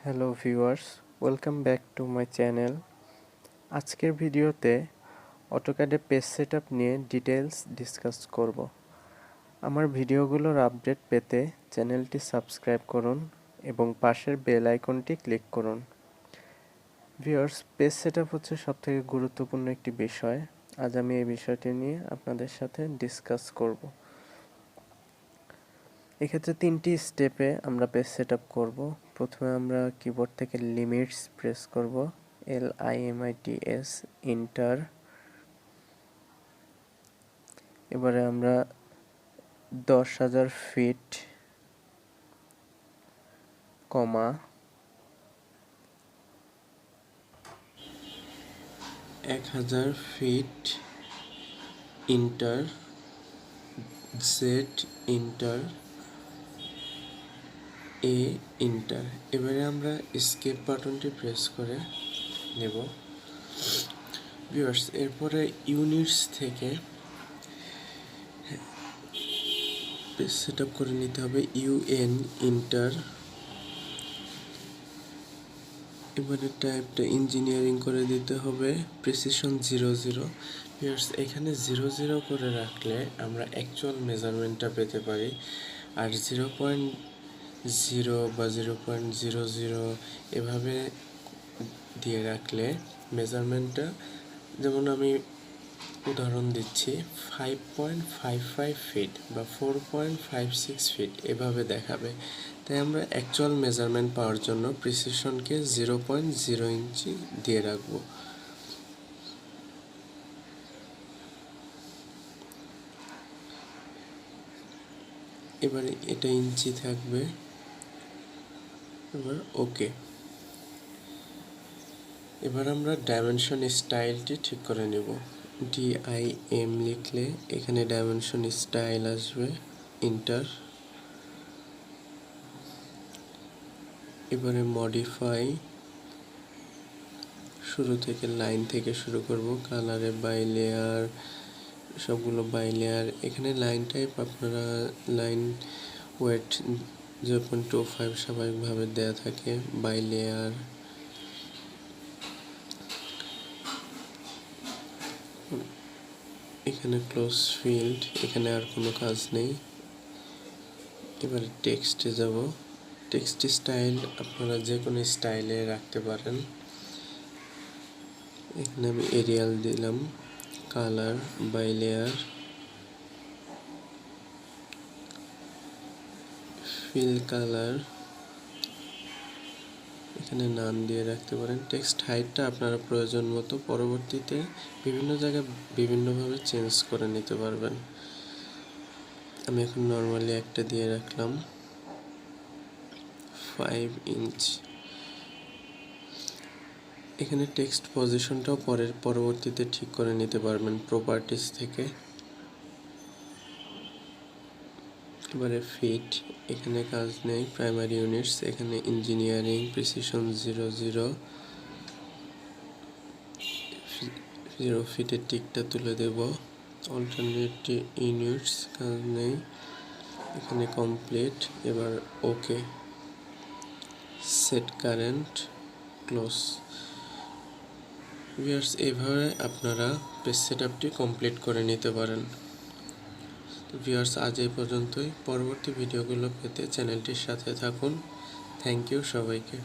Hello viewers, welcome back to my channel. আজকের ভিডিওতে অটোক্যাডে page setup নিয়ে ডিটেইলস ডিসকাস করব। আমার ভিডিওগুলোর আপডেট পেতে চ্যানেলটি সাবস্ক্রাইব করুন এবং পাশের বেল আইকনটি ক্লিক করুন। ভিউয়ার্স, পেজ সেটআপ হচ্ছে সবথেকে গুরুত্বপূর্ণ একটি বিষয়। আজ আমি এই বিষয়টি নিয়ে আপনাদের সাথে ডিসকাস করব। এক্ষেত্রে তিনটি স্টেপে আমরা পেজ সেটআপ করব। প্রথমে আমরা কিবোর্ড থেকে লিমিটস প্রেস করব, LIMITS, এন্টার। এবারে আমরা 10,000 feet, comma 1,000 feet, enter, Z enter, A enter. এবারে আমরা এস্কেপ বাটনটি প্রেস করে নেব। ভিউয়ার্স, এরপরে ইউনিটস থেকে পেজ সেটআপ করে নিতে হবে, UN এন্টার। এবারে টাইপটা ইঞ্জিনিয়ারিং করে দিতে হবে, প্রিসিশন 00। ভিউয়ার্স, এখানে 00 করে রাখলে আমরা অ্যাকচুয়াল মেজারমেন্টটা পেতে পারি, আর 0.0 বা 0.00 এভাবে দিয়ে রাখলে মেজারমেন্টটা, যেমন আমি উদাহরণ দিচ্ছি, 5.55 ফিট বা 4.56 ফিট এভাবে দেখাবে। তাই আমরা অ্যাকচুয়াল মেজারমেন্ট পাওয়ার জন্য প্রিসিশনকে 0.0 ইঞ্চি দিয়ে রাখবো। এবারে এটা ইঞ্চি থাকবে। এবার ওকে। এবার আমরা ডাইমেনশন স্টাইলটি ঠিক করে নেব। DIM লিখলে এখানে ডাইমেনশন স্টাইল আসবে, এন্টার। এবারে মডিফাই, শুরু থেকে লাইন থেকে শুরু করব, কালারে বাই লেয়ার, সবগুলো বাই লেয়ার। এখানে লাইন টাইপ আপনারা লাইন ওয়েট 0.25 স্বাভাবিকভাবে দেয়া থাকে, বাই লেয়ার। এখানে ক্লোজ ফিল্ড, এখানে আর কোনো কাজ নেই। এবারে টেক্সটে যাব। টেক্সট স্টাইল আপনারা যে কোনো স্টাইলে রাখতে পারেন। এখানে আমি এরিয়াল দিলাম, colour by layer, fill colour, এখানে নাম দিয়ে রাখতে পারেন। টেক্সট হাইটটা আপনারা প্রয়োজন মতো পরবর্তীতে বিভিন্ন জায়গায় বিভিন্নভাবে চেঞ্জ করে নিতে পারবেন। আমি এখন নর্মালি একটা দিয়ে রাখলাম, 5 ইঞ্চ। এখানে টেক্সট পজিশনটাও পরবর্তীতে ঠিক করে নিতে পারবেন প্রপার্টিস থেকে। এবারে ফিট, এখানে কাজ নেই, প্রাইমারি ইউনিটস, এখানে ইঞ্জিনিয়ারিং, প্রিসিশন 00 ফিটের টিকটা তুলে দেব। অল্টারনেট ইউনিটস, কাজ নেই, এখানে কমপ্লিট। এবার ওকে, সেট কারেন্ট, ক্লোজ। ভিউয়ার্স, এইভাবে আপনারা পেজ সেটআপটি কমপ্লিট করে নিতে পারেন। ভিউয়ার্স, আজ এই পর্যন্তই। পরবর্তী ভিডিওগুলো পেতে চ্যানেলটির সাথে থাকুন। থ্যাংক ইউ সবাইকে।